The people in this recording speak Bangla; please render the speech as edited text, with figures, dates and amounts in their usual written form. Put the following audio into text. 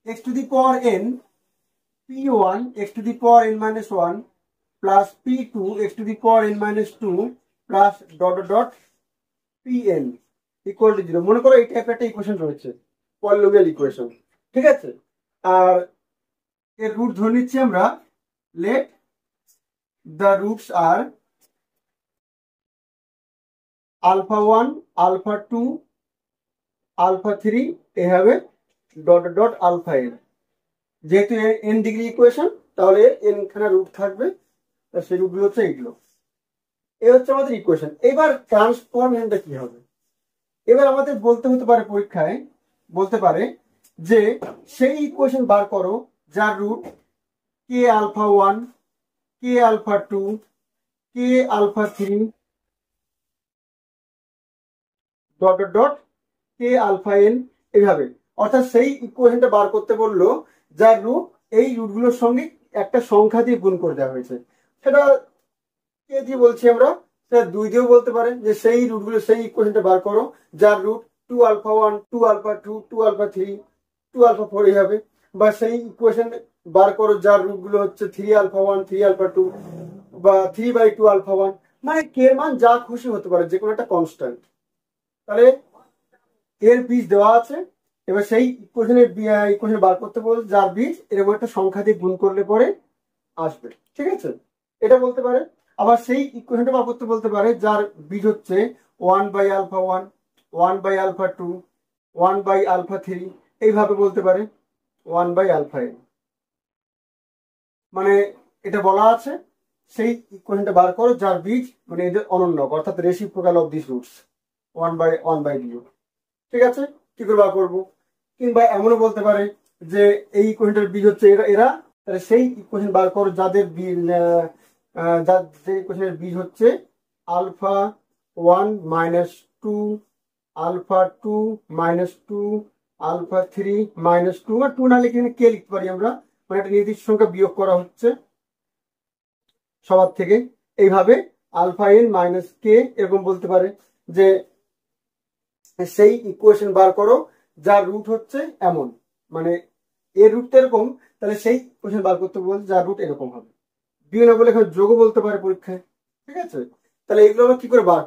x to the power n p1 x to the power n minus 1 plus p2 x to the power n minus 2 plus dot dot dot pn equal to 0। মনে করো এই টাইপের একটা ইকুয়েশন রয়েছে, পলিনোমিয়াল ইকুয়েশন, ঠিক আছে। আর এর রুট ধরে নিচ্ছি আমরা, লেট দ্য রুটস আর আলফা 1 আলফা 2 আলফা 3 এভাবে ডট ডট আলফা n। যেহেতু n ডিগ্রি ইকুয়েশন, তাহলে n খানা রুট থাকবে, সেই রুটগুলো হচ্ছে এইগুলো। এই হচ্ছে আমাদের ইকুয়েশন। এবার ট্রান্সফরমেশনটা কি হবে? এবার আমাদের বলতে হতে পারে, পরীক্ষায় বলতে পারে যে সেই ইকুয়েশন বার করো যার রুট কে আলফা 1 কে আলফা 2 কে alpha 3 dot dot dot K alpha n এইভাবে। অর্থাৎ সেই ইকুয়েশনটা বার করতে বললো যার রুট এই রুটগুলোর সঙ্গে একটা সংখ্যা দিয়ে গুণ করে দেওয়া হয়েছে। সেটা কে দিয়ে বলছি আমরা, সেটা 2 দিয়েও বলতে পারে যে সেই রুটগুলো, সেই ইকুয়েশনটা বার করো যার root 2 alpha 1 2 alpha 2 2 alpha 3 2 alpha 4 এইভাবে। বা সেই ইকুয়েশন বার করো যার রুটগুলো হচ্ছে 3 আলফা 1 3 আলফা 2 বা 3/2 আলফা 1। মানে কে এর মান যা খুশি হতে পারে, যে কোনো একটা কনস্ট্যান্ট। তাহলে এর বীজ দেওয়া আছে, এবার সেই ইকুয়েশন বার করতে বল যার বীজ এরকম একটা সংখ্যা দিয়ে গুণ করলে পরে আসবে, ঠিক আছে, এটা বলতে পারে। আবার সেই ইকুয়েশনটা বার করতে বলতে পারে যার বীজ হচ্ছে 1/আলফা 1 1/আলফা 2 1/আলফা 3 এইভাবে বলতে পারে 1/আলফা n। মানে এটা বলা আছে সেই ইকুয়েশনটা বার করো যার বীজ মানে এদের অনন্যক, অর্থাৎ রেসিপ্রোকাল অফ দিস রুটস 1/0। ঠিক আছে, কি করে বার করবো? কিংবা এমনও বলতে পারে যে এই ইকুয়েশনটার বীজ হচ্ছে এরা, তাহলে সেই ইকুয়েশন বার করো যাদের যে ইকুয়েশনের বীজ হচ্ছে আলফা 1 -2 আলফা 2 -2 আলফা 3 -2। আর 2 না লিখে কে লিখতে পারি আমরা, মানে একটা নির্দিষ্ট সংখ্যা বিয়োগ করা হচ্ছে সবার থেকে। এইভাবে আলফা n মাইনাস কে এরকম বলতে পারে যে সেই ইকুয়েশন বার করো যার রুট হচ্ছে এমন, মানে এর রুটটা এরকম, তাহলে সেই ইকুয়েশন বার করতে বলছে যার রুট এরকম হবে। বিভিন্ন বলে এখানে যোগও বলতে পারে পরীক্ষায়, ঠিক আছে। তাহলে এগুলো আমরা কি করে বার